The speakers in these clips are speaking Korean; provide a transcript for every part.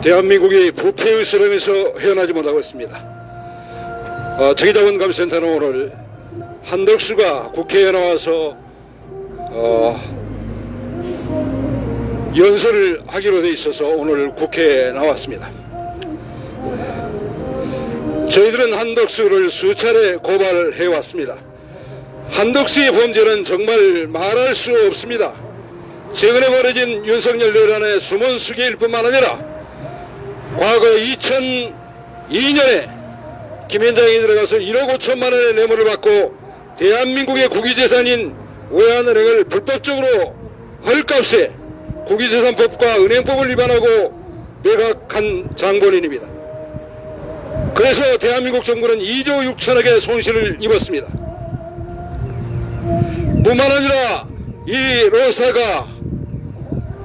대한민국이 부패의 수렁에서 헤어나지 못하고 있습니다. 정의자원감센터는 오늘 한덕수가 국회에 나와서 연설을 하기로 돼 있어서 오늘 국회에 나왔습니다. 저희들은 한덕수를 수차례 고발해 왔습니다. 한덕수의 범죄는 정말 말할 수 없습니다. 최근에 벌어진 윤석열 내란의 숨은 수개일 뿐만 아니라 과거 2002년에 김현장이 들어가서 1억 5천만 원의 뇌물을 받고 대한민국의 국유재산인 외환은행을 불법적으로 헐값에 국유재산법과 은행법을 위반하고 매각한 장본인입니다. 그래서 대한민국 정부는 2조 6천억의 손실을 입었습니다. 뿐만 아니라 이 로사가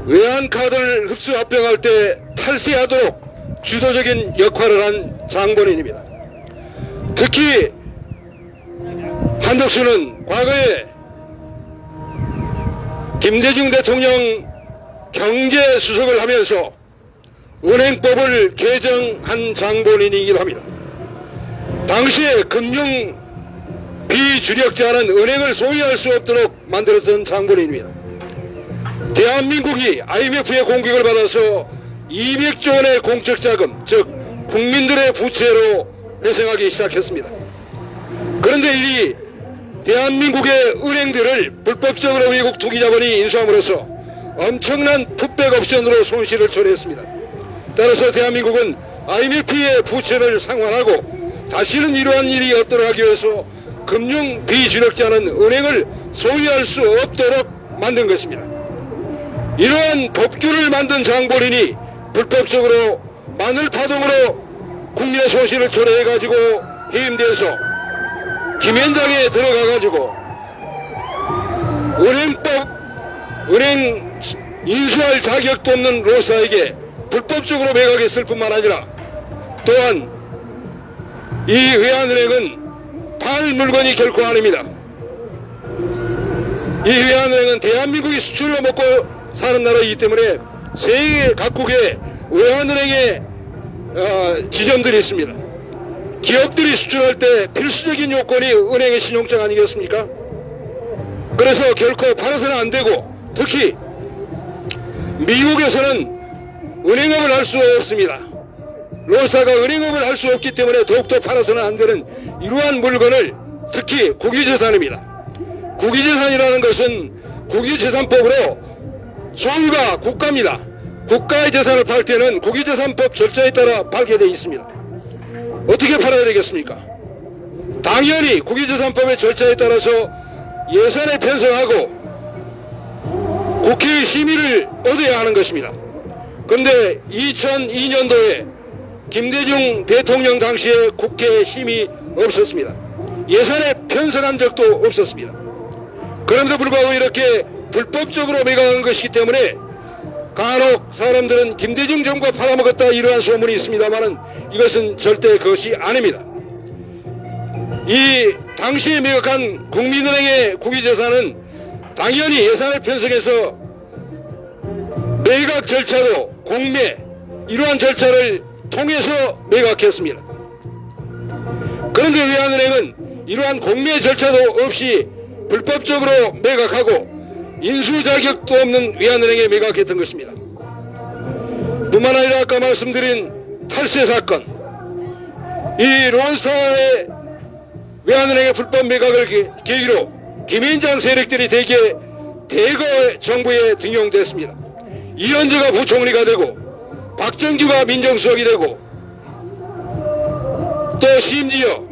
외환카드를 흡수 합병할 때 탈세하도록 주도적인 역할을 한 장본인입니다. 특히 한덕수는 과거에 김대중 대통령 경제수석을 하면서 은행법을 개정한 장본인이기도 합니다. 당시에 금융 비주력자는 은행을 소유할 수 없도록 만들었던 장본인입니다. 대한민국이 IMF의 공격을 받아서 200조 원의 공적자금, 즉 국민들의 부채로 회생하기 시작했습니다. 그런데 이 대한민국의 은행들을 불법적으로 외국 투기자본이 인수함으로써 엄청난 풋백 옵션으로 손실을 초래했습니다. 따라서 대한민국은 IMF의 부채를 상환하고 다시는 이러한 일이 없도록 하기 위해서 금융 비주력자는 은행을 소유할 수 없도록 만든 것입니다. 이러한 법규를 만든 장본인이 불법적으로 마늘파동으로 국민의 손실을 초래해가지고 해임돼서 김현장에 들어가가지고 은행 인수할 자격도 없는 로사에게 불법적으로 매각했을 뿐만 아니라 또한 이 외환은행은 팔 물건이 결코 아닙니다. 이 외환은행은 대한민국이 수출로 먹고 사는 나라이기 때문에 세계 각국에 외환은행에 지점들이 있습니다. 기업들이 수출할 때 필수적인 요건이 은행의 신용장 아니겠습니까? 그래서 결코 팔아서는 안 되고, 특히 미국에서는 은행업을 할 수 없습니다. 로사가 은행업을 할 수 없기 때문에 더욱더 팔아서는 안 되는 이러한 물건을, 특히 국유재산입니다. 국유재산이라는 것은 국유재산법으로 소유가 국가입니다. 국가의 재산을 팔 때는 국유재산법 절차에 따라 팔게 되어 있습니다. 어떻게 팔아야 되겠습니까? 당연히 국유재산법의 절차에 따라서 예산에 편성하고 국회의 심의를 얻어야 하는 것입니다. 그런데 2002년도에 김대중 대통령 당시에 국회 심의 없었습니다. 예산에 편성한 적도 없었습니다. 그럼에도 불구하고 이렇게 불법적으로 매각한 것이기 때문에 간혹 사람들은 김대중 정부가 팔아먹었다 이러한 소문이 있습니다만은 이것은 절대 그것이 아닙니다. 이 당시에 매각한 국민은행의 국유재산은 당연히 예산을 편성해서 매각 절차도 공매 이러한 절차를 통해서 매각했습니다. 그런데 외환은행은 이러한 공매 절차도 없이 불법적으로 매각하고 인수 자격도 없는 외환은행에 매각했던 것입니다. 뿐만 아니라 아까 말씀드린 탈세 사건, 이 론스타의 외환은행의 불법 매각을 계기로 김현장 세력들이 대거 정부에 등용됐습니다. 이현주가 부총리가 되고 박정규가 민정수석이 되고 또 심지어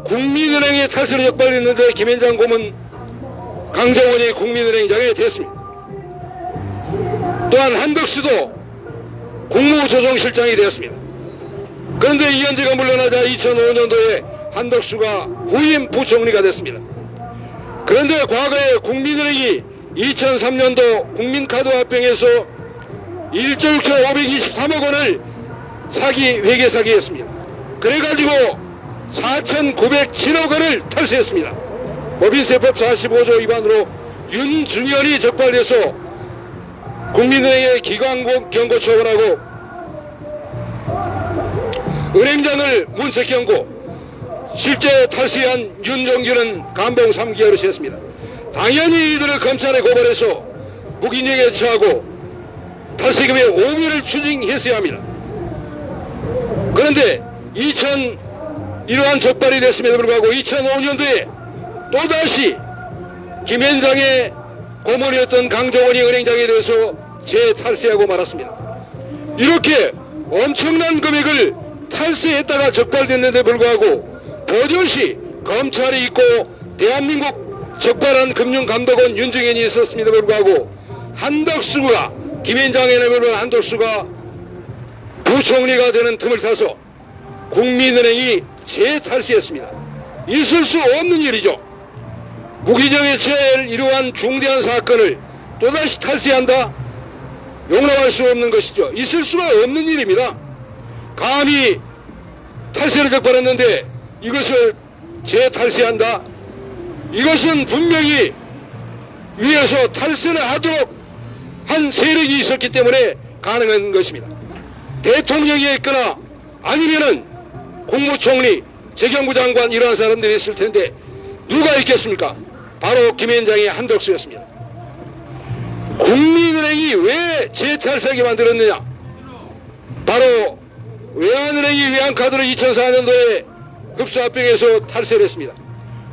국민은행의 탈세를 역발했는데 김현장 고문 강정원이 국민은행장에 됐습니다. 또한 한덕수도 국무조정실장이 되었습니다. 그런데 이현재가 물러나자 2005년도에 한덕수가 후임 부총리가 됐습니다. 그런데 과거에 국민은행이 2003년도 국민카드 합병에서 1조 6,523억 원을 회계 사기했습니다. 그래가지고 4,907억 원을 탈세했습니다. 법인세법 45조 위반으로 윤중현이 적발돼서 국민은행에 기관경고 처분하고 은행장을 문책경고, 실제 탈세한 윤종규는 감봉 3개월을 쳤습니다. 당연히 이들을 검찰에 고발해서 무기징역에 처하고 탈세금의 5위를 추징했어야 합니다. 그런데 이러한 적발이 됐음에도 불구하고 2005년도에 또다시 김현장의 고문이었던 강종원이 은행장에 대해서 재탈세하고 말았습니다. 이렇게 엄청난 금액을 탈세했다가 적발됐는데 불구하고 버젓이 검찰이 있고 대한민국 적발한 금융감독원 윤중현이 있었음에도 불구하고 한덕수가, 김현장에 내밀은 한덕수가 부총리가 되는 틈을 타서 국민은행이 재탈세했습니다. 있을 수 없는 일이죠. 무기징역에 처할 이러한 중대한 사건을 또다시 탈세한다? 용납할 수 없는 것이죠. 있을 수가 없는 일입니다. 감히 탈세를 적발했는데 이것을 재탈세한다? 이것은 분명히 위에서 탈세를 하도록 한 세력이 있었기 때문에 가능한 것입니다. 대통령이 있거나 아니면은 국무총리, 재경부 장관 이러한 사람들이 있을 텐데 누가 있겠습니까? 바로 김현장의 한덕수였습니다. 국민은행이 왜 재탈세하게 만들었느냐? 바로 외환은행이 외환카드를 2004년도에 흡수합병해서 탈세를 했습니다.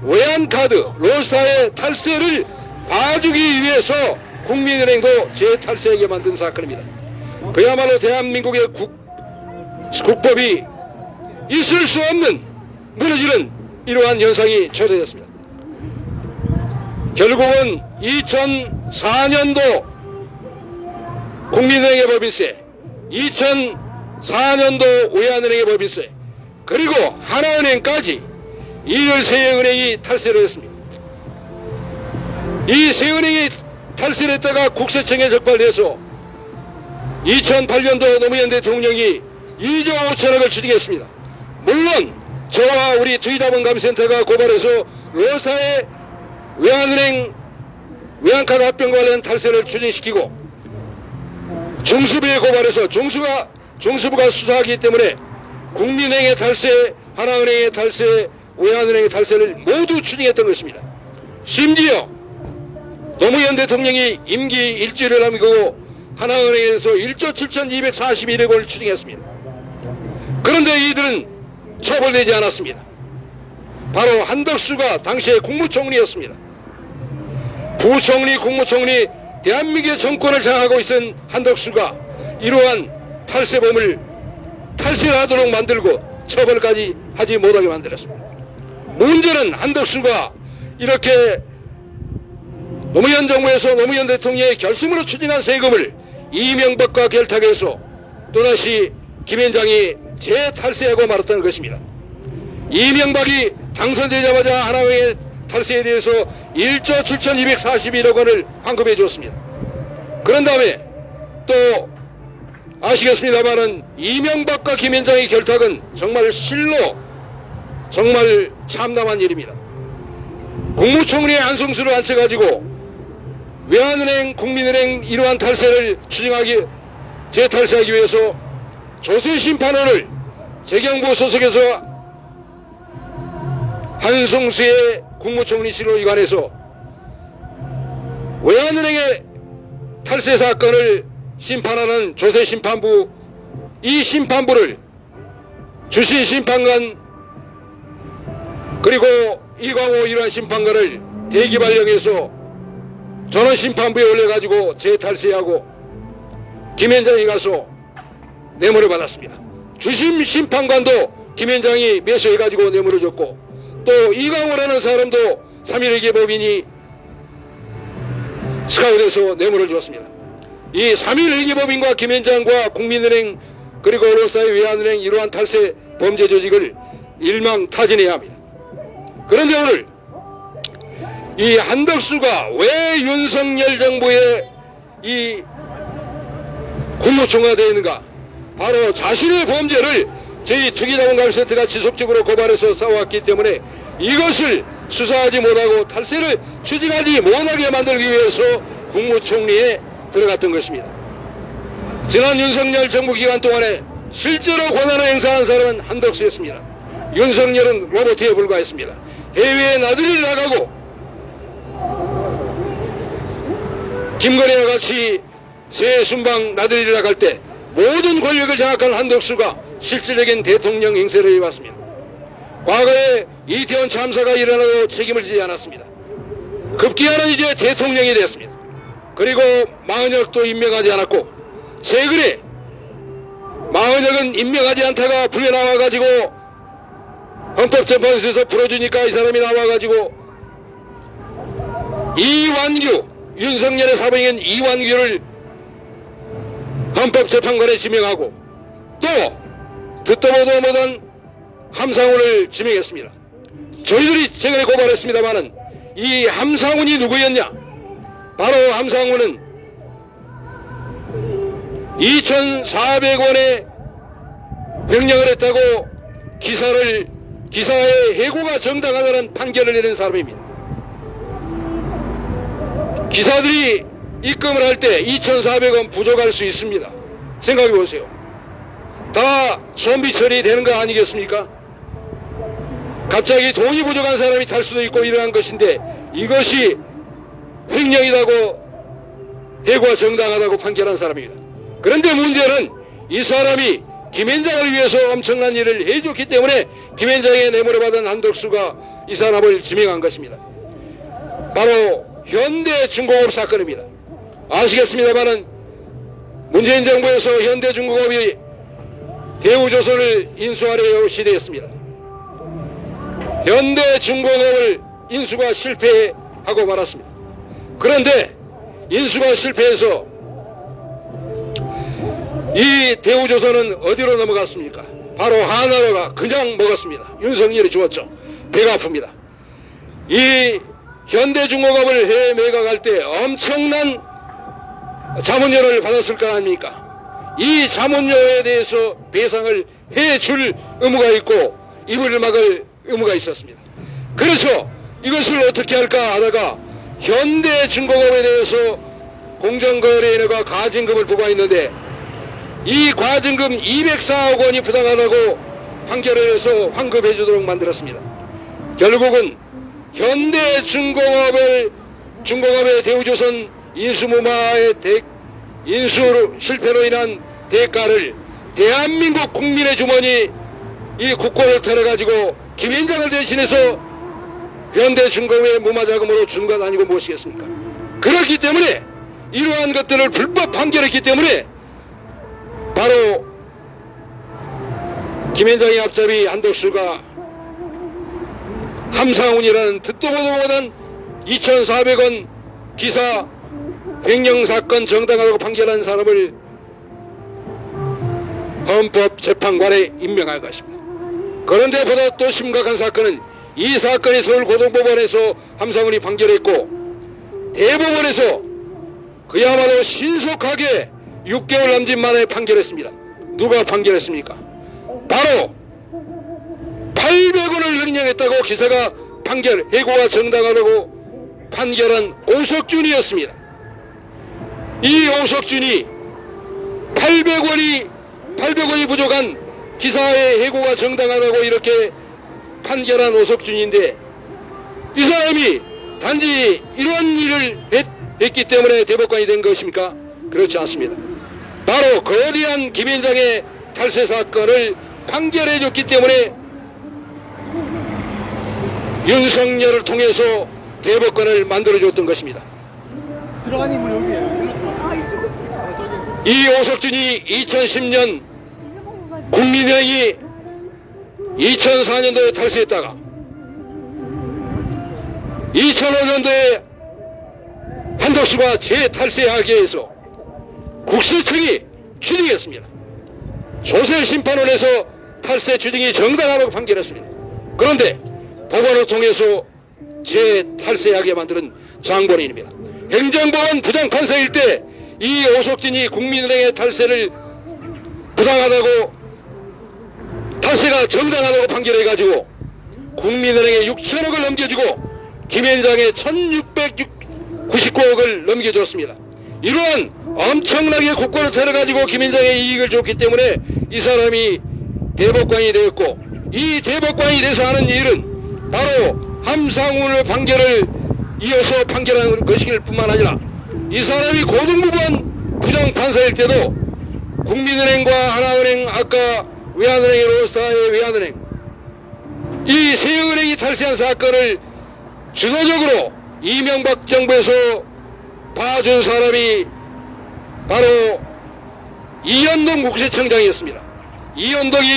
외환카드, 론스타의 탈세를 봐주기 위해서 국민은행도 재탈세하게 만든 사건입니다. 그야말로 대한민국의 국법이 있을 수 없는 무너지는 이러한 현상이 초래되었습니다. 결국은 2004년도 국민은행의 법인세, 2004년도 외환은행의 법인세, 그리고 하나은행까지 이 13개 은행이 탈세를 했습니다. 이 세 은행이 탈세를 했다가 국세청에 적발돼서 2008년도 노무현 대통령이 2조 5천억을 추징했습니다. 물론 저와 우리 투기자본감센터가 고발해서 론스타의 외환은행 외환카드 합병과 관련 탈세를 추진시키고 중수부에 고발해서 중수부가 수사하기 때문에 국민은행의 탈세, 하나은행의 탈세, 외환은행의 탈세를 모두 추진했던 것입니다. 심지어 노무현 대통령이 임기 일주일을 남기고 하나은행에서 1조 7,241억 원을 추징했습니다. 그런데 이들은 처벌되지 않았습니다. 바로 한덕수가 당시에 국무총리였습니다. 부총리, 국무총리, 대한민국의 정권을 장악하고 있은 한덕수가 이러한 탈세범을 탈세를 하도록 만들고 처벌까지 하지 못하게 만들었습니다. 문제는 한덕수가 이렇게 노무현 정부에서 노무현 대통령의 결심으로 추진한 세금을 이명박과 결탁해서 또다시 김현장이 재탈세하고 말았다는 것입니다. 이명박이 당선되자마자 하나은행의 탈세에 대해서 1조 7,241억 원을 환급해 주었습니다. 그런 다음에 또 아시겠습니다만은 이명박과 김현장의 결탁은 정말 실로 정말 참담한 일입니다. 국무총리의 한성수를 앉혀가지고 외환은행, 국민은행 이러한 탈세를 재탈세하기 위해서 조세심판원을 재경부 소속에서 한성수의 국무총리실로 이관해서 외환은행의 탈세 사건을 심판하는 조세심판부, 이 심판부를 주신심판관 그리고 이광호 이러한 심판관을 대기발령해서 전원심판부에 올려가지고 재탈세하고 김현장이 가서 뇌물을 받았습니다. 주심심판관도 김현장이 매수해가지고 뇌물을 줬고 또 이광호라는 사람도 3.1개 법인이 스카웃에서 뇌물을 줬습니다. 이 3.1회계법인과 김현장과 국민은행 그리고 언론사의 외환은행 이러한 탈세 범죄 조직을 일망타진해야 합니다. 그런데 오늘 이 한덕수가 왜 윤석열 정부의 이 국무총리가 되어 있는가? 바로 자신의 범죄를 저희 특이자본감세트가 지속적으로 고발해서 싸워왔기 때문에 이것을 수사하지 못하고 탈세를 추진하지 못하게 만들기 위해서 국무총리에 들어갔던 것입니다. 지난 윤석열 정부 기간 동안에 실제로 권한을 행사한 사람은 한덕수였습니다. 윤석열은 로봇에 불과했습니다. 해외에 나들이를 나가고 김건희와 같이 새 순방 나들이를 나갈 때 모든 권력을 장악한 한덕수가 실질적인 대통령 행세를 해왔습니다. 과거에 이태원 참사가 일어나도 책임을 지지 않았습니다. 급기야는 이제 대통령이 됐습니다. 그리고 마은혁도 임명하지 않았고 최근에 마은혁은 임명하지 않다가 불에 나와가지고 헌법재판소에서 풀어주니까 이 사람이 나와가지고 이완규, 윤석열의 사범인 이완규를 헌법재판관에 지명하고 또 듣도 보도 못한 함상훈을 지명했습니다. 저희들이 최근에 고발했습니다마는 이 함상훈이 누구였냐? 바로 함상훈은 2,400원의 명령을 했다고 기사의 해고가 정당하다는 판결을 내린 사람입니다. 기사들이 입금을 할 때 2,400원 부족할 수 있습니다. 생각해 보세요. 다 손비 처리되는 거 아니겠습니까? 갑자기 돈이 부족한 사람이 탈 수도 있고 이러한 것인데 이것이 횡령이라고 해고가 정당하다고 판결한 사람입니다. 그런데 문제는 이 사람이 김현장을 위해서 엄청난 일을 해줬기 때문에 김현장의 뇌물을 받은 한덕수가 이 사람을 지명한 것입니다. 바로 현대중공업 사건입니다. 아시겠습니다마는 문재인 정부에서 현대중공업이 대우조선을 인수하려 시대했습니다. 현대중공업을 인수가 실패하고 말았습니다. 그런데 인수가 실패해서 이 대우조선은 어디로 넘어갔습니까? 바로 하나로가 그냥 먹었습니다. 윤석열이 주었죠. 배가 아픕니다. 이 현대중공업을 해외 매각할 때 엄청난 자문료를 받았을 거 아닙니까? 이 자문료에 대해서 배상을 해줄 의무가 있고 입을 막을 의무가 있었습니다. 그래서 이것을 어떻게 할까 하다가 현대중공업에 대해서 공정거래위원회가 과징금을 부과했는데 이 과징금 204억 원이 부당하다고 판결을 해서 환급해 주도록 만들었습니다. 결국은 현대중공업의 대우조선 인수무마의 인수 실패로 인한 대가를 대한민국 국민의 주머니 이 국고를 털어가지고 김현장을 대신해서 현대중공업의 무마자금으로 준 것 아니고 무엇이겠습니까? 그렇기 때문에 이러한 것들을 불법 판결했기 때문에 바로 김현장의 앞잡이 한덕수가 함상훈이라는 듣도 보도 못한 2,400원 기사 횡령사건 정당하다고 판결한 사람을 헌법재판관에 임명할 것입니다. 그런데 보다 또 심각한 사건은 이 사건이 서울고등법원에서 함상훈이 판결했고 대법원에서 그야말로 신속하게 6개월 남짓 만에 판결했습니다. 누가 판결했습니까? 바로 800원을 횡령했다고 기사가 해고가 정당하다고 판결한 오석준이었습니다. 이 오석준이 800원이 부족한 기사의 해고가 정당하다고 이렇게 판결한 오석준인데 이 사람이 단지 이러한 일을 했기 때문에 대법관이 된 것입니까? 그렇지 않습니다. 바로 거대한 김현장의 탈세 사건을 판결해 줬기 때문에 윤석열을 통해서 대법관을 만들어줬던 것입니다. 들어간 인물 여기에요. 일로 들어가세요. 이 오석준이 2010년 국민의힘이 2004년도에 탈세했다가 2005년도에 한덕수가 재탈세하게 해서 국세청이 추징했습니다. 조세심판원에서 탈세 추징이 정당하다고 판결했습니다. 그런데 법원을 통해서 재탈세하게 만드는 장본인입니다. 행정법원 부장판사일 때 이 오석진이 국민은행의 탈세를 부당하다고, 탈세가 정당하다고 판결해가지고 국민은행에 6천억을 넘겨주고 김현장에 1699억을 넘겨줬습니다. 이러한 엄청나게 국고를 털어가지고 김현장에 이익을 줬기 때문에 이 사람이 대법관이 되었고, 이 대법관이 돼서 하는 일은 바로 함상훈의 판결을 이어서 판결한 것이길 뿐만 아니라 이 사람이 고등법원 부장판사일 때도 국민은행과 하나은행, 아까 외환은행의 로스타의 외환은행, 이 세 은행이 탈세한 사건을 주도적으로 이명박 정부에서 봐준 사람이 바로 이현동 국세청장이었습니다. 이현동이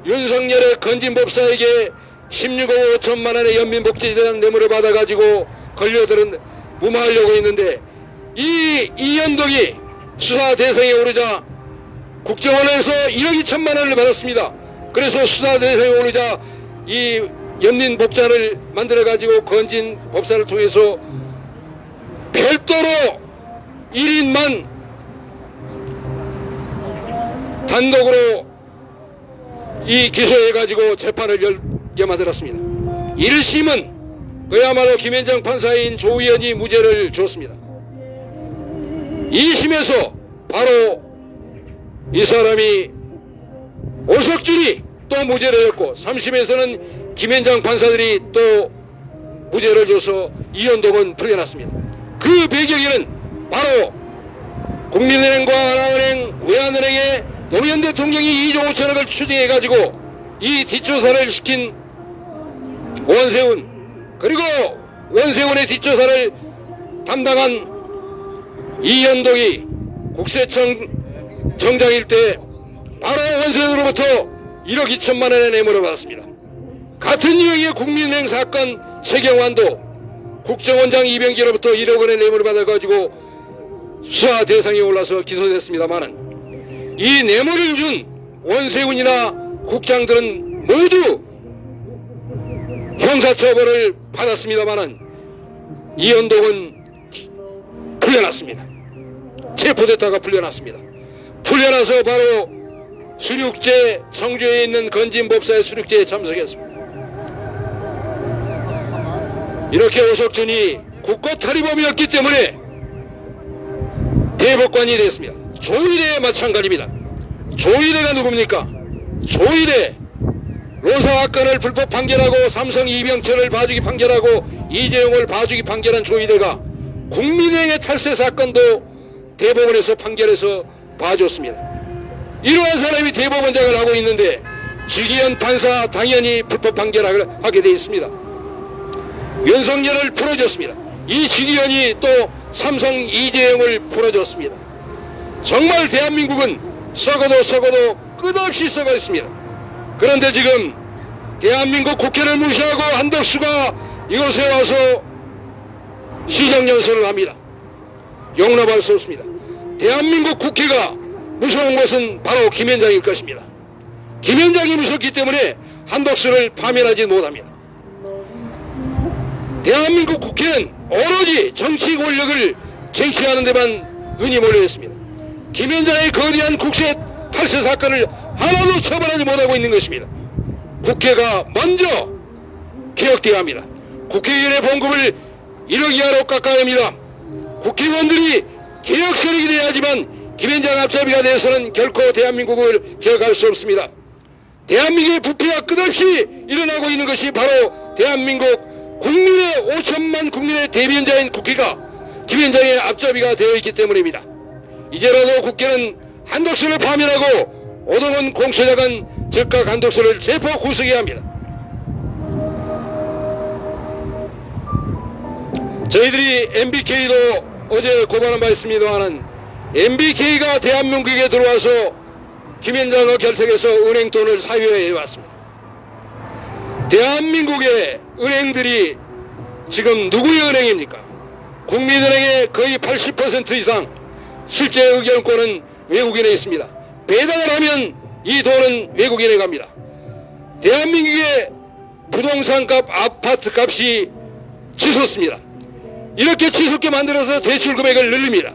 윤석열의 건진법사에게 16억 5천만 원의 연민복지에 대한 뇌물을 받아가지고 걸려들은 무마하려고 했는데, 이 이현동이 수사 대상에 오르자 국정원에서 1억 2천만 원을 받았습니다. 그래서 수사 대상에 오르자 이 연민복자를 만들어가지고 건진법사를 통해서 별도로 1인만 단독으로 이 기소해가지고 재판을 열게 만들었습니다. 1심은 그야말로 김현장 판사인 조의원이 무죄를 줬습니다. 2심에서 바로 이 사람이 오석준이 또 무죄를 줬고, 3심에서는 김현장 판사들이 또 무죄를 줘서 이현동은 풀려났습니다. 그 배경에는 바로 국민은행과 하나은행, 외환은행에 노무현 대통령이 2조 5천억을 추징해가지고 이 뒷조사를 시킨 원세훈, 그리고 원세훈의 뒷조사를 담당한 이현동이 국세청 정장일 때 바로 원세훈으로부터 1억 2천만 원의 뇌물을 받았습니다. 같은 유형의 국민은행 사건 최경환도 국정원장 이병기로부터 1억 원의 뇌물을 받아가지고 수사 대상에 올라서 기소됐습니다만은, 이 뇌물을 준 원세훈이나 국장들은 모두 형사처벌을 받았습니다만은 이현동은 풀려났습니다. 체포됐다가 풀려났습니다. 풀려나서 바로 수륙제, 청주에 있는 건진법사의 수륙제에 참석했습니다. 이렇게 오석준이 국고탈의범이었기 때문에 대법관이 됐습니다. 조이대 마찬가지입니다. 조이대가 누굽니까? 조이대 로사 사건을 불법 판결하고 삼성 이병철을 봐주기 판결하고 이재용을 봐주기 판결한 조이대가 국민은행의 탈세 사건도 대법원에서 판결해서 봐줬습니다. 이러한 사람이 대법원장을 하고 있는데 주기현 판사 당연히 불법 판결을 하게 되어 있습니다. 윤석열을 풀어줬습니다. 이 주기현이 또 삼성 이재용을 풀어줬습니다. 정말 대한민국은 썩어도 끝없이 썩어 있습니다. 그런데 지금 대한민국 국회를 무시하고 한덕수가 이곳에 와서 시정연설을 합니다. 용납할 수 없습니다. 대한민국 국회가 무서운 것은 바로 김현장일 것입니다. 김현장이 무섭기 때문에 한덕수를 파면하지 못합니다. 대한민국 국회는 오로지 정치 권력을 쟁취하는 데만 눈이 몰려 있습니다. 김현장의 거대한 국세 탈세 사건을 하나도 처벌하지 못하고 있는 것입니다. 국회가 먼저 개혁돼야 합니다. 국회의원의 봉급을 1억 이하로 깎아야 합니다. 국회의원들이 개혁 세력이 돼야지만 김현장 앞잡이가 돼서는 결코 대한민국을 개혁할 수 없습니다. 대한민국의 부패가 끝없이 일어나고 있는 것이 바로 대한민국 국민의 5천만 국민의 대변자인 국회가 김현장의 앞잡이가 되어 있기 때문입니다. 이제라도 국회는 한덕수를 파면하고 오동훈 공소장은 즉각 한덕수를 체포 구속해야 합니다. 저희들이 MBK도 어제 고발한 바 있습니다만, MBK가 대한민국에 들어와서 김현장과 결탁해서 은행 돈을 사유해 왔습니다. 대한민국의 은행들이 지금 누구의 은행입니까? 국민은행의 거의 80% 이상 실제 의결권은 외국인에 있습니다. 배당을 하면 이 돈은 외국인에 갑니다. 대한민국의 부동산값, 아파트값이 치솟습니다. 이렇게 치솟게 만들어서 대출 금액을 늘립니다.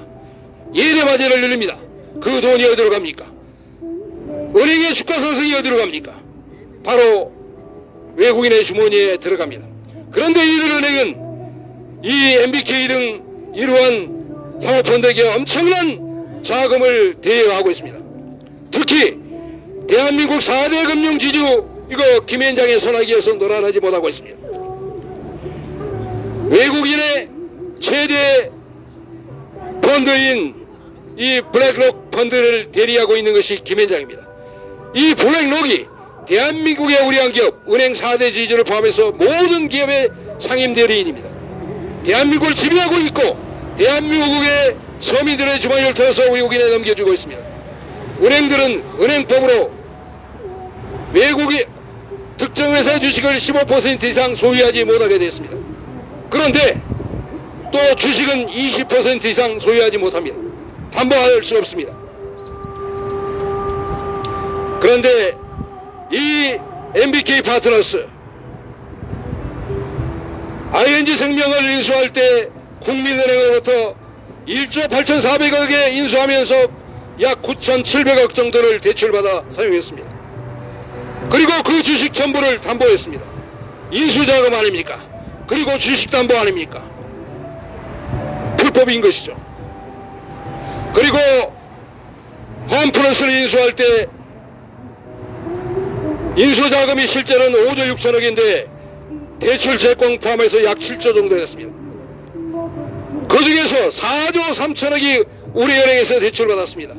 예대마진을 늘립니다. 그 돈이 어디로 갑니까? 은행의 주가 상승이 어디로 갑니까? 바로 외국인의 주머니에 들어갑니다. 그런데 이들 은행은 이 MBK 등 이러한 사모펀드에게 엄청난 자금을 대여하고 있습니다. 특히 대한민국 4대 금융지주 이거 김현장의 손아귀에서 놀아나지 못하고 있습니다. 외국인의 최대 펀드인 이 블랙록 펀드를 대리하고 있는 것이 김현장입니다. 이 블랙록이 대한민국의 우리한 기업, 은행 4대 지주를 포함해서 모든 기업의 상임 대리인입니다. 대한민국을 지배하고 있고 대한민국의 서민들의 주머니를 털어서 외국인에 넘겨주고 있습니다. 은행들은 은행법으로 외국의 특정 회사 주식을 15% 이상 소유하지 못하게 되었습니다. 그런데 또 주식은 20% 이상 소유하지 못합니다. 담보할 수 없습니다. 그런데 이 MBK 파트너스 ING 생명을 인수할 때 국민은행으로부터 1조 8,400억에 인수하면서 약 9,700억 정도를 대출받아 사용했습니다. 그리고 그 주식 전부를 담보했습니다. 인수자금 아닙니까? 그리고 주식 담보 아닙니까? 불법인 것이죠. 그리고 홈플러스를 인수할 때 인수자금이 실제로는 5조 6천억인데 대출 채권 포함해서 약 7조 정도 됐습니다. 그 중에서 4조 3천억이 우리은행에서 대출받았습니다.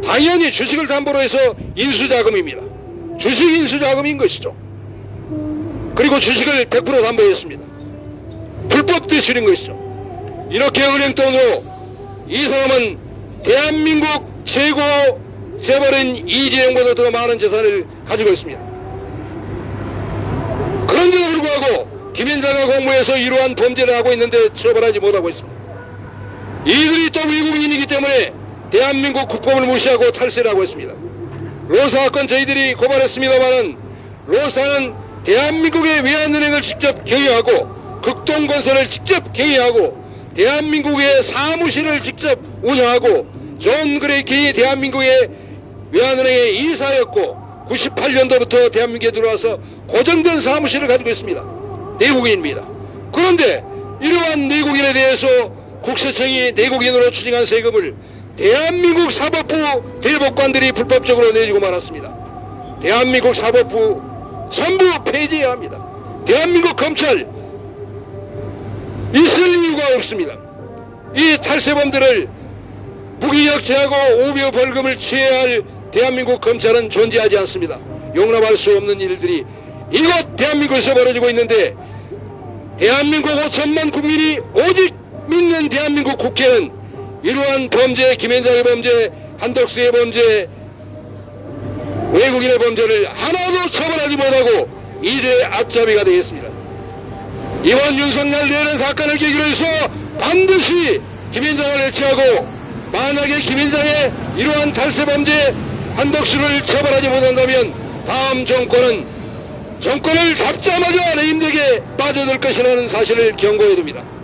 당연히 주식을 담보로 해서 인수자금입니다. 주식 인수자금인 것이죠. 그리고 주식을 100% 담보했습니다. 불법 대출인 것이죠. 이렇게 은행 돈으로 이 사람은 대한민국 최고 재벌인 이재용보다 더 많은 재산을 가지고 있습니다. 그런데도 불구하고 김현장과 공모해서 이러한 범죄를 하고 있는데 처벌하지 못하고 있습니다. 이들이 또 외국인이기 때문에 대한민국 국법을 무시하고 탈세를 하고 있습니다. 로사 사건 저희들이 고발했습니다마는 로사는 대한민국의 외환은행을 직접 경영하고 극동건설을 직접 경영하고 대한민국의 사무실을 직접 운영하고 존 그레이킨이 대한민국의 외환은행의 이사였고 98년도부터 대한민국에 들어와서 고정된 사무실을 가지고 있습니다. 내국인입니다. 그런데 이러한 내국인에 대해서 국세청이 내국인으로 추징한 세금을 대한민국 사법부 대법관들이 불법적으로 내주고 말았습니다. 대한민국 사법부 전부 폐지해야 합니다. 대한민국 검찰 있을 이유가 없습니다. 이 탈세범들을 무기력 제하고 오비어 벌금을 취해야 할 대한민국 검찰은 존재하지 않습니다. 용납할 수 없는 일들이 이곳 대한민국에서 벌어지고 있는데 대한민국 5천만 국민이 오직 믿는 대한민국 국회는 이러한 범죄, 김현장의 범죄, 한덕수의 범죄, 외국인의 범죄를 하나도 처벌하지 못하고 이제 앞잡이가 되겠습니다. 이번 윤석열 내란 사건을 계기로 해서 반드시 김현장을 해체하고 만약에 김현장의 이러한 탈세범죄 한덕수를 처벌하지 못한다면 다음 정권을 잡자마자 레임덕에 빠져들 것이라는 사실을 경고해둡니다.